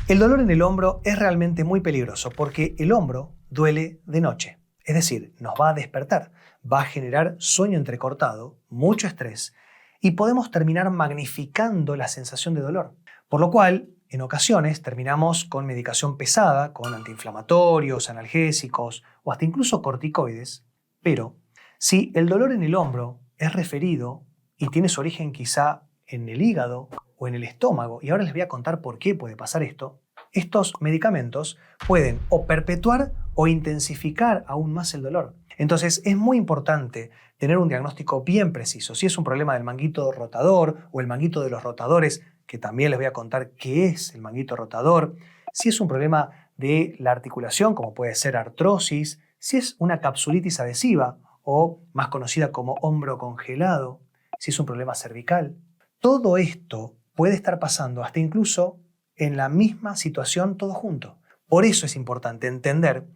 El dolor en el hombro es realmente muy peligroso porque el hombro duele de noche. Es decir, nos va a despertar, va a generar sueño entrecortado, mucho estrés y podemos terminar magnificando la sensación de dolor. Por lo cual, en ocasiones terminamos con medicación pesada, con antiinflamatorios, analgésicos o hasta incluso corticoides. Pero si el dolor en el hombro es referido y tiene su origen quizá en el hígado o en el estómago, y ahora les voy a contar por qué puede pasar esto, estos medicamentos pueden o perpetuar o intensificar aún más el dolor. Entonces es muy importante tener un diagnóstico bien preciso. Si es un problema del manguito rotador o el manguito de los rotadores, que también les voy a contar qué es el manguito rotador, si es un problema de la articulación, como puede ser artrosis, si es una capsulitis adhesiva o más conocida como hombro congelado, si es un problema cervical. Todo esto puede estar pasando hasta incluso en la misma situación todo junto. Por eso es importante entender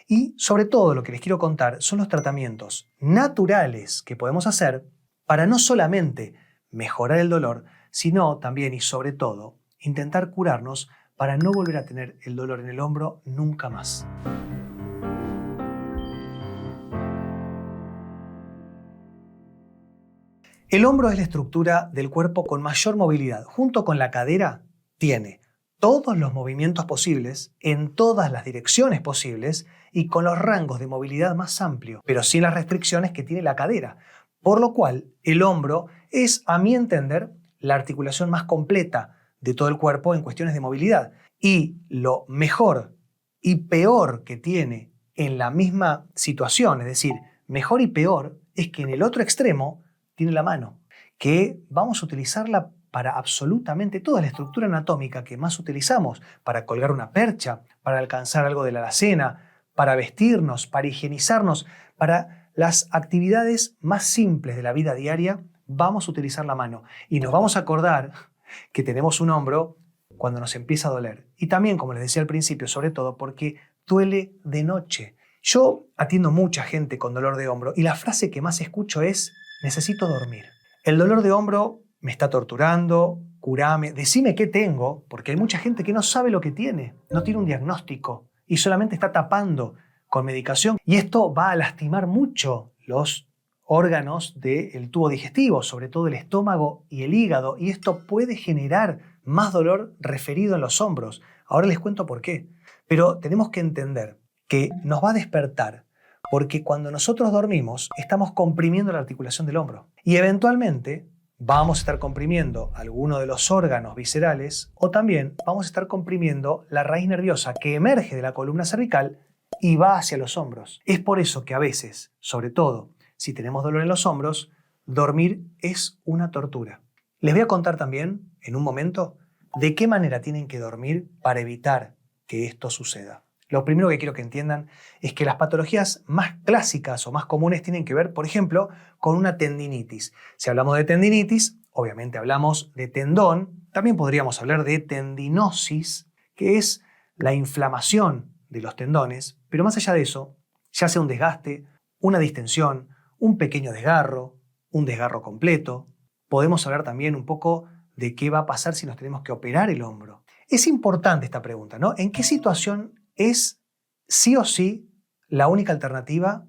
y sobre todo lo que les quiero contar son los tratamientos naturales que podemos hacer para no solamente mejorar el dolor, sino también y sobre todo intentar curarnos para no volver a tener el dolor en el hombro nunca más. El hombro es la estructura del cuerpo con mayor movilidad. Junto con la cadera tiene todos los movimientos posibles, en todas las direcciones posibles y con los rangos de movilidad más amplios, pero sin las restricciones que tiene la cadera. Por lo cual, el hombro es, a mi entender, la articulación más completa de todo el cuerpo en cuestiones de movilidad. Y lo mejor y peor que tiene en la misma situación, es decir, mejor y peor, es que en el otro extremo tiene la mano, que vamos a utilizarla para absolutamente toda la estructura anatómica que más utilizamos, para colgar una percha, para alcanzar algo de la alacena, para vestirnos, para higienizarnos, para las actividades más simples de la vida diaria, vamos a utilizar la mano. Y nos vamos a acordar que tenemos un hombro cuando nos empieza a doler. Y también, como les decía al principio, sobre todo porque duele de noche. Yo atiendo mucha gente con dolor de hombro y la frase que más escucho es: necesito dormir. El dolor de hombro me está torturando, curame, decime qué tengo, porque hay mucha gente que no sabe lo que tiene, no tiene un diagnóstico y solamente está tapando con medicación. Y esto va a lastimar mucho los órganos del tubo digestivo, sobre todo el estómago y el hígado, y esto puede generar más dolor referido en los hombros. Ahora les cuento por qué. Pero tenemos que entender que nos va a despertar porque cuando nosotros dormimos estamos comprimiendo la articulación del hombro y eventualmente vamos a estar comprimiendo alguno de los órganos viscerales o también vamos a estar comprimiendo la raíz nerviosa que emerge de la columna cervical y va hacia los hombros. Es por eso que a veces, sobre todo si tenemos dolor en los hombros, dormir es una tortura. Les voy a contar también, en un momento, de qué manera tienen que dormir para evitar que esto suceda. Lo primero que quiero que entiendan es que las patologías más clásicas o más comunes tienen que ver, por ejemplo, con una tendinitis. Si hablamos de tendinitis, obviamente hablamos de tendón. También podríamos hablar de tendinosis, que es la inflamación de los tendones. Pero más allá de eso, ya sea un desgaste, una distensión, un pequeño desgarro, un desgarro completo, podemos hablar también un poco de qué va a pasar si nos tenemos que operar el hombro. Es importante esta pregunta, ¿no? ¿En qué situación es sí o sí la única alternativa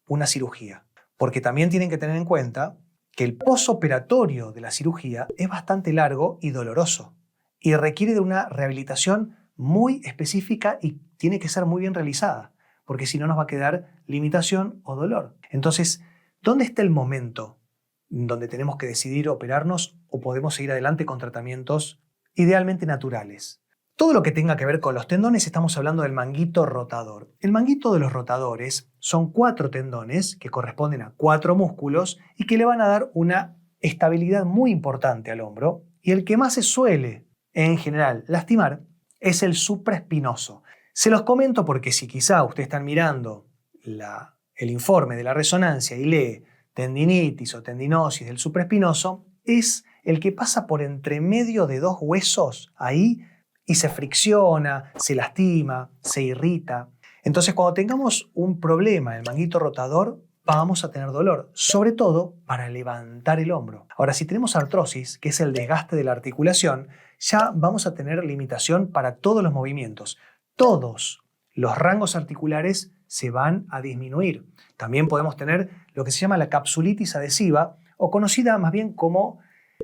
una cirugía? Porque también tienen que tener en cuenta que el posoperatorio de la cirugía es bastante largo y doloroso y requiere de una rehabilitación muy específica y tiene que ser muy bien realizada, porque si no nos va a quedar limitación o dolor. Entonces, ¿dónde está el momento donde tenemos que decidir operarnos o podemos seguir adelante con tratamientos idealmente naturales? Todo lo que tenga que ver con los tendones, estamos hablando del manguito rotador. El manguito de los rotadores son 4 tendones que corresponden a 4 músculos y que le van a dar una estabilidad muy importante al hombro. Y el que más se suele, en general, lastimar es el supraespinoso. Se los comento porque si quizá ustedes están mirando el informe de la resonancia y lee tendinitis o tendinosis del supraespinoso, es el que pasa por entre medio de 2 huesos ahí y se fricciona, se lastima, se irrita. Entonces, cuando tengamos un problema en el manguito rotador, vamos a tener dolor, sobre todo para levantar el hombro. Ahora, si tenemos artrosis, que es el desgaste de la articulación, ya vamos a tener limitación para todos los movimientos. Todos los rangos articulares se van a disminuir. También podemos tener lo que se llama la capsulitis adhesiva, o conocida más bien como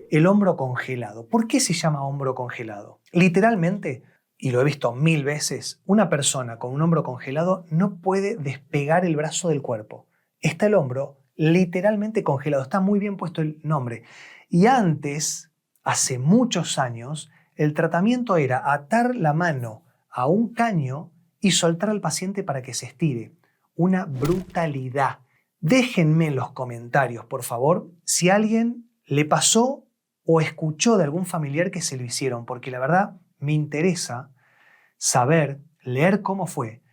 el hombro congelado. ¿Por qué se llama hombro congelado? Literalmente, y lo he visto 1000 veces, una persona con un hombro congelado no puede despegar el brazo del cuerpo. Está el hombro literalmente congelado. Está muy bien puesto el nombre. Y antes, hace muchos años, el tratamiento era atar la mano a un caño y soltar al paciente para que se estire. Una brutalidad. Déjenme en los comentarios, por favor, si a alguien le pasó o escuchó de algún familiar que se lo hicieron, porque la verdad me interesa saber, leer cómo fue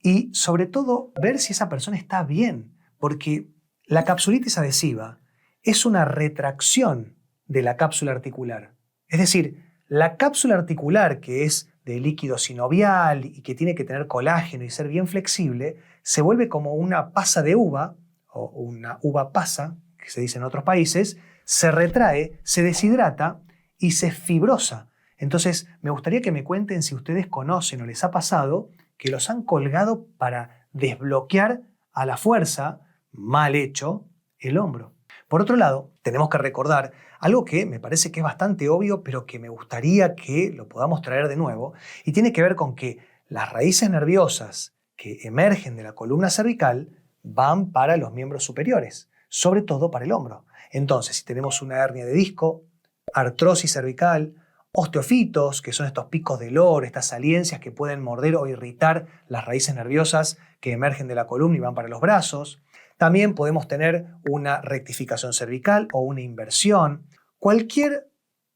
y sobre todo ver si esa persona está bien, porque la capsulitis adhesiva es una retracción de la cápsula articular. Es decir, la cápsula articular, que es de líquido sinovial y que tiene que tener colágeno y ser bien flexible, se vuelve como una pasa de uva, o una uva pasa, que se dice en otros países, se retrae, se deshidrata y se fibrosa. Entonces, me gustaría que me cuenten si ustedes conocen o les ha pasado que los han colgado para desbloquear a la fuerza, mal hecho, el hombro. Por otro lado, tenemos que recordar algo que me parece que es bastante obvio, pero que me gustaría que lo podamos traer de nuevo, y tiene que ver con que las raíces nerviosas que emergen de la columna cervical van para los miembros superiores, sobre todo para el hombro. Entonces, si tenemos una hernia de disco, artrosis cervical, osteofitos, que son estos picos de Lohr, estas saliencias que pueden morder o irritar las raíces nerviosas que emergen de la columna y van para los brazos. También podemos tener una rectificación cervical o una inversión. Cualquier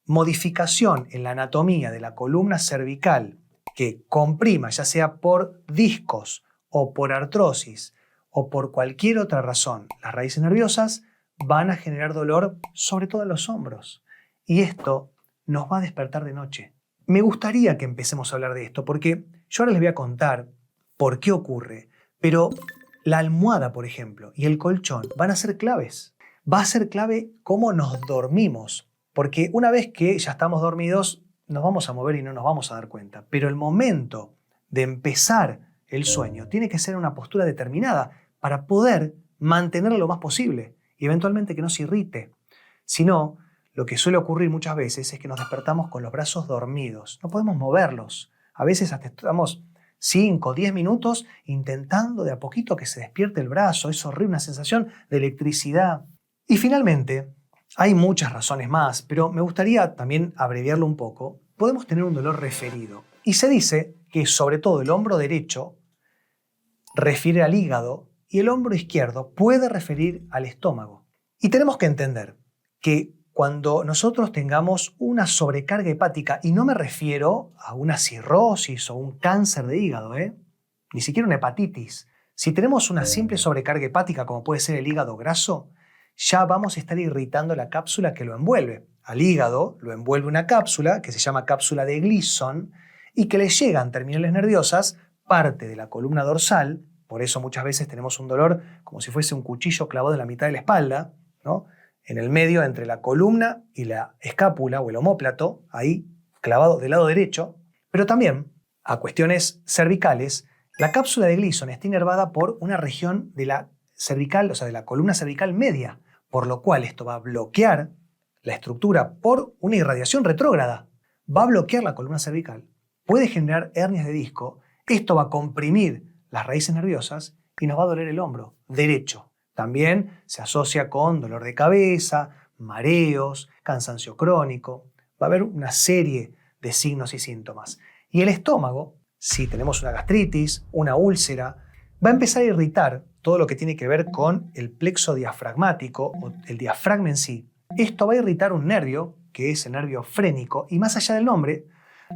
modificación en la anatomía de la columna cervical que comprima, ya sea por discos o por artrosis o por cualquier otra razón, las raíces nerviosas van a generar dolor, sobre todo en los hombros. Y esto nos va a despertar de noche. Me gustaría que empecemos a hablar de esto, porque yo ahora les voy a contar por qué ocurre, pero la almohada, por ejemplo, y el colchón van a ser claves. Va a ser clave cómo nos dormimos, porque una vez que ya estamos dormidos, nos vamos a mover y no nos vamos a dar cuenta. Pero el momento de empezar el sueño tiene que ser una postura determinada para poder mantenerlo lo más posible y eventualmente que no se irrite. Si no, lo que suele ocurrir muchas veces es que nos despertamos con los brazos dormidos. No podemos moverlos. A veces hasta estamos 5 o 10 minutos intentando de a poquito que se despierte el brazo. Es horrible, una sensación de electricidad. Y finalmente, hay muchas razones más, pero me gustaría también abreviarlo un poco. Podemos tener un dolor referido. Y se dice que sobre todo el hombro derecho refiere al hígado y el hombro izquierdo puede referir al estómago. Y tenemos que entender que cuando nosotros tengamos una sobrecarga hepática, y no me refiero a una cirrosis o un cáncer de hígado, ni siquiera una hepatitis. Si tenemos una simple sobrecarga hepática, como puede ser el hígado graso, ya vamos a estar irritando la cápsula que lo envuelve. Al hígado lo envuelve una cápsula que se llama cápsula de Gleason y que le llegan terminales nerviosas parte de la columna dorsal. Por eso muchas veces tenemos un dolor como si fuese un cuchillo clavado en la mitad de la espalda, ¿no? En el medio entre la columna y la escápula o el omóplato, ahí clavado del lado derecho. Pero también, a cuestiones cervicales, la cápsula de Gleason está inervada por una región de la cervical, o sea, de la columna cervical media, por lo cual esto va a bloquear la estructura por una irradiación retrógrada. Va a bloquear la columna cervical, puede generar hernias de disco, esto va a comprimir las raíces nerviosas y nos va a doler el hombro derecho. También se asocia con dolor de cabeza, mareos, cansancio crónico. Va a haber una serie de signos y síntomas. Y el estómago, si tenemos una gastritis, una úlcera, va a empezar a irritar todo lo que tiene que ver con el plexo diafragmático o el diafragma en sí. Esto va a irritar un nervio, que es el nervio frénico, y más allá del nombre,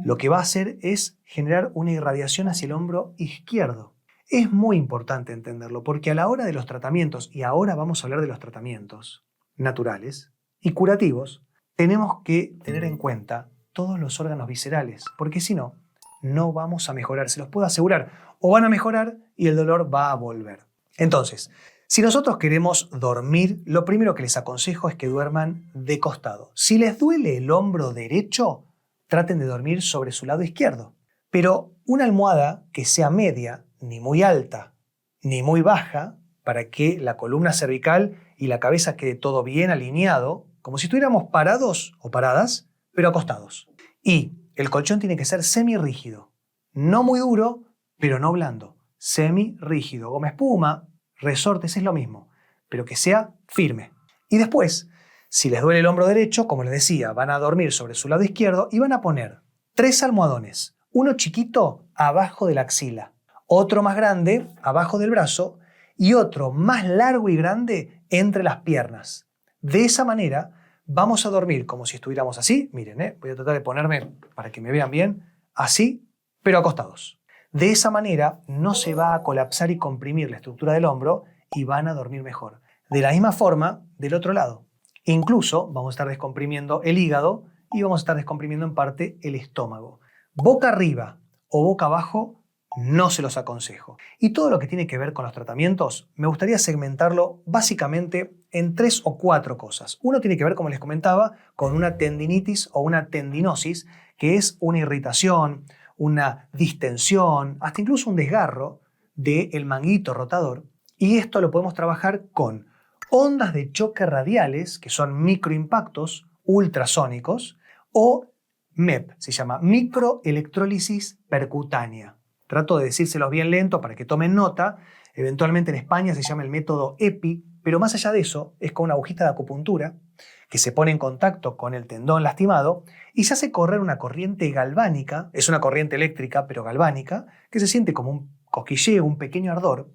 lo que va a hacer es generar una irradiación hacia el hombro izquierdo. Es muy importante entenderlo porque a la hora de los tratamientos, y ahora vamos a hablar de los tratamientos naturales y curativos, tenemos que tener en cuenta todos los órganos viscerales, porque si no, no vamos a mejorar, se los puedo asegurar, o van a mejorar y el dolor va a volver. Entonces, Si nosotros queremos dormir, lo primero que les aconsejo es que duerman de costado. Si les duele el hombro derecho, traten de dormir sobre su lado izquierdo. Pero una almohada que sea media, ni muy alta, ni muy baja, para que la columna cervical y la cabeza quede todo bien alineado, como si estuviéramos parados o paradas, pero acostados. Y el colchón tiene que ser semirrígido. No muy duro, pero no blando. Semirrígido. Goma espuma, resortes, es lo mismo, pero que sea firme. Y después, si les duele el hombro derecho, como les decía, van a dormir sobre su lado izquierdo y van a poner 3 almohadones. Uno chiquito abajo de la axila, otro más grande abajo del brazo y otro más largo y grande entre las piernas. De esa manera vamos a dormir como si estuviéramos así. Miren, voy a tratar de ponerme para que me vean bien, así, pero acostados. De esa manera no se va a colapsar y comprimir la estructura del hombro y van a dormir mejor. De la misma forma, del otro lado. Incluso vamos a estar descomprimiendo el hígado y vamos a estar descomprimiendo en parte el estómago. Boca arriba o boca abajo no se los aconsejo. Y todo lo que tiene que ver con los tratamientos, me gustaría segmentarlo básicamente en 3 o 4 cosas. Uno tiene que ver, como les comentaba, con una tendinitis o una tendinosis, que es una irritación, una distensión, hasta incluso un desgarro del manguito rotador. Y esto lo podemos trabajar con ondas de choque radiales, que son microimpactos ultrasónicos, o MEP, se llama microelectrólisis percutánea. Trato de decírselos bien lento para que tomen nota. Eventualmente en España se llama el método EPI, pero más allá de eso es con una agujita de acupuntura que se pone en contacto con el tendón lastimado y se hace correr una corriente galvánica, es una corriente eléctrica pero galvánica, que se siente como un cosquilleo, un pequeño ardor.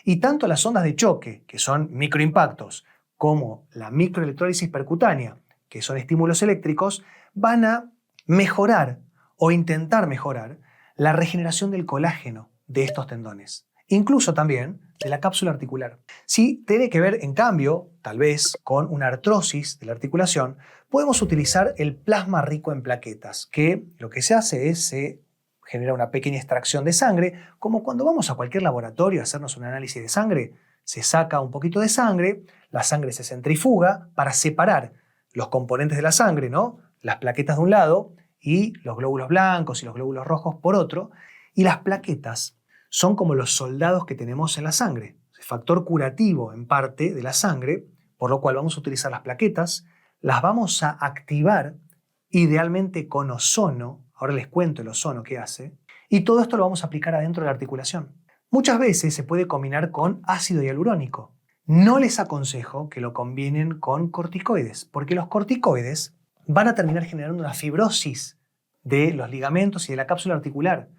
Y tanto las ondas de choque, que son microimpactos, como la microelectrólisis percutánea, que son estímulos eléctricos, van a mejorar o intentar mejorar la regeneración del colágeno de estos tendones, incluso también de la cápsula articular. Si tiene que ver, en cambio, tal vez con una artrosis de la articulación, podemos utilizar el plasma rico en plaquetas, que lo que se hace es se genera una pequeña extracción de sangre, como cuando vamos a cualquier laboratorio a hacernos un análisis de sangre, se saca un poquito de sangre, la sangre se centrifuga para separar los componentes de la sangre, ¿no? Las plaquetas de un lado y los glóbulos blancos y los glóbulos rojos por otro, y las plaquetas son como los soldados que tenemos en la sangre, el factor curativo en parte de la sangre, por lo cual vamos a utilizar las plaquetas, las vamos a activar idealmente con ozono. Ahora les cuento el ozono que hace. Y todo esto lo vamos a aplicar adentro de la articulación. Muchas veces se puede combinar con ácido hialurónico. No les aconsejo que lo combinen con corticoides, porque los corticoides van a terminar generando una fibrosis de los ligamentos y de la cápsula articular.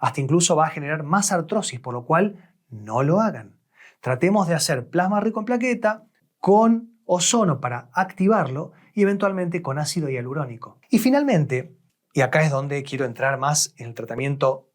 Hasta incluso va a generar más artrosis, por lo cual no lo hagan. Tratemos de hacer plasma rico en plaqueta con ozono para activarlo y eventualmente con ácido hialurónico. Y finalmente, y acá es donde quiero entrar más en el tratamiento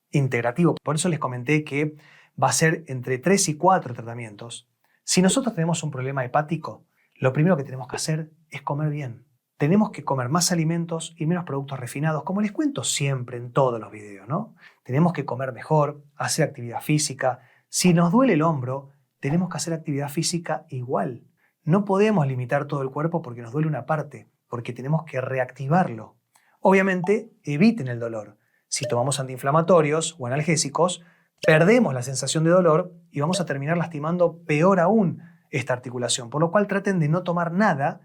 integrativo, por eso les comenté que va a ser entre 3 y 4 tratamientos. Si nosotros tenemos un problema hepático, lo primero que tenemos que hacer es comer bien. Tenemos que comer más alimentos y menos productos refinados, como les cuento siempre en todos los videos, ¿no? Tenemos que comer mejor, hacer actividad física. Si nos duele el hombro, tenemos que hacer actividad física igual. No podemos limitar todo el cuerpo porque nos duele una parte, porque tenemos que reactivarlo. Obviamente, eviten el dolor. Si tomamos antiinflamatorios o analgésicos, perdemos la sensación de dolor y vamos a terminar lastimando peor aún esta articulación. Por lo cual traten de no tomar nada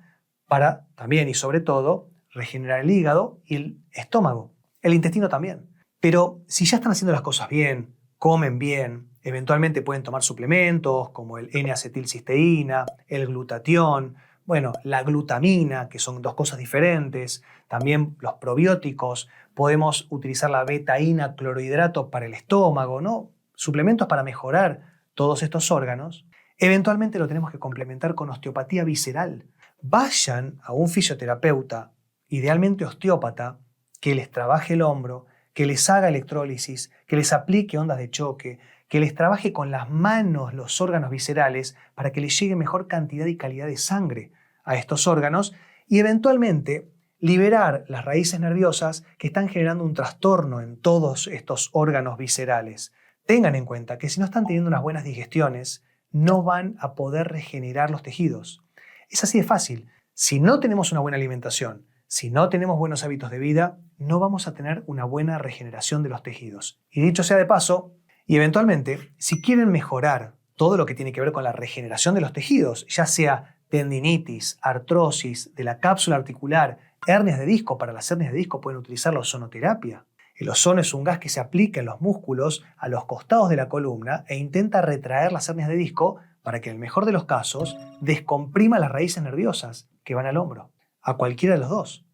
para también y sobre todo regenerar el hígado y el estómago, el intestino también. Pero si ya están haciendo las cosas bien, comen bien, eventualmente pueden tomar suplementos como el N-acetilcisteína, el glutatión, bueno, la glutamina, que son dos cosas diferentes, también los probióticos, podemos utilizar la betaína clorhidrato para el estómago, ¿no? Suplementos para mejorar todos estos órganos. Eventualmente lo tenemos que complementar con osteopatía visceral. Vayan a un fisioterapeuta, idealmente osteópata, que les trabaje el hombro, que les haga electrólisis, que les aplique ondas de choque, que les trabaje con las manos los órganos viscerales para que les llegue mejor cantidad y calidad de sangre a estos órganos y eventualmente liberar las raíces nerviosas que están generando un trastorno en todos estos órganos viscerales. Tengan en cuenta que si no están teniendo unas buenas digestiones, no van a poder regenerar los tejidos. Es así de fácil. Si no tenemos una buena alimentación, si no tenemos buenos hábitos de vida, no vamos a tener una buena regeneración de los tejidos. Y dicho sea de paso, y eventualmente, si quieren mejorar todo lo que tiene que ver con la regeneración de los tejidos, ya sea tendinitis, artrosis de la cápsula articular, hernias de disco, para las hernias de disco pueden utilizar la ozonoterapia. El ozono es un gas que se aplica en los músculos a los costados de la columna e intenta retraer las hernias de disco para que en el mejor de los casos descomprima las raíces nerviosas que van al hombro, a cualquiera de los dos.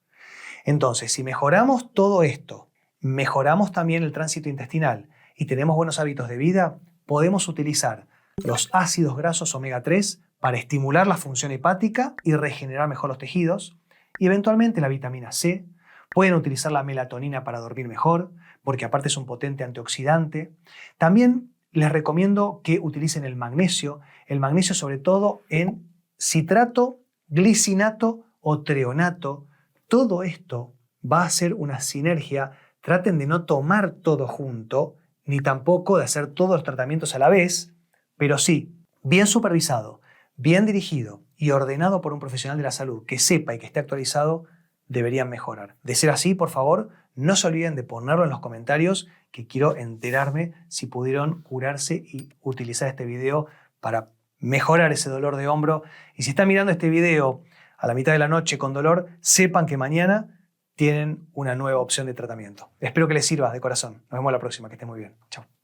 Entonces, si mejoramos todo esto, mejoramos también el tránsito intestinal y tenemos buenos hábitos de vida, podemos utilizar los ácidos grasos omega 3 para estimular la función hepática y regenerar mejor los tejidos, y eventualmente la vitamina C. Pueden utilizar la melatonina para dormir mejor, porque aparte es un potente antioxidante. También les recomiendo que utilicen el magnesio sobre todo en citrato, glicinato o treonato. Todo esto va a ser una sinergia. Traten de no tomar todo junto, ni tampoco de hacer todos los tratamientos a la vez, pero sí, bien supervisado, bien dirigido y ordenado por un profesional de la salud que sepa y que esté actualizado, deberían mejorar. De ser así, por favor, no se olviden de ponerlo en los comentarios, que quiero enterarme si pudieron curarse y utilizar este video para mejorar ese dolor de hombro. Y si están mirando este video a la mitad de la noche con dolor, sepan que mañana tienen una nueva opción de tratamiento. Espero que les sirva de corazón. Nos vemos la próxima, que estén muy bien. Chao.